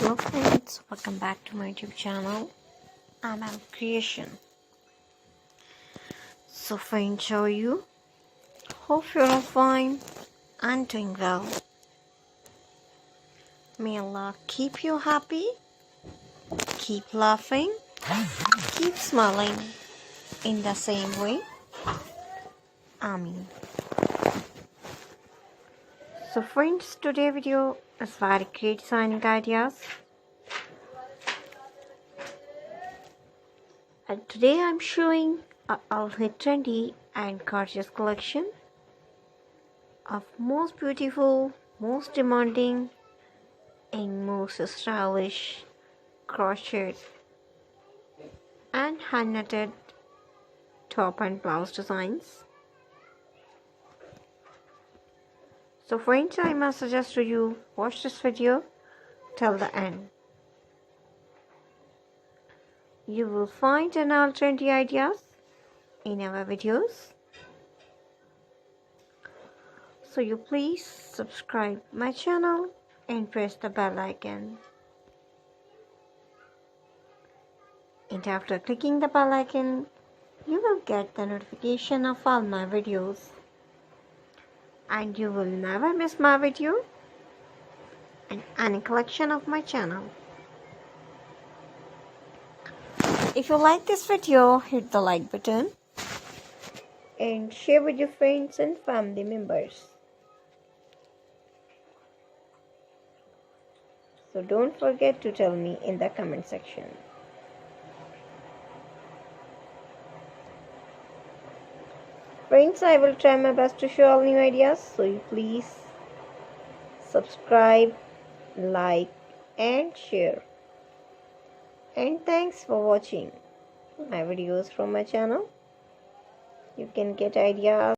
Hello friends, welcome back to my YouTube channel. I'm Creation. So friends, how are you? Hope you're all fine and doing well. May Allah keep you happy, keep laughing, keep smiling in the same way. Ameen. So friends, today's video is very great designing ideas. And today I'm showing a ultra trendy and gorgeous collection of most beautiful, most demanding and most stylish crochet and hand knitted top and blouse designs. So friends, I must suggest to you watch this video till the end. You will find an all trendy ideas in our videos. So you please subscribe my channel and press the bell icon. And after clicking the bell icon, you will get the notification of all my videos. And you will never miss my video and any collection of my channel. If you like this video, hit the like button and share with your friends and family members. So don't forget to tell me in the comment section. Friends, I will try my best to show all new ideas, so you please subscribe, like and share. And thanks for watching my videos from my channel. You can get ideas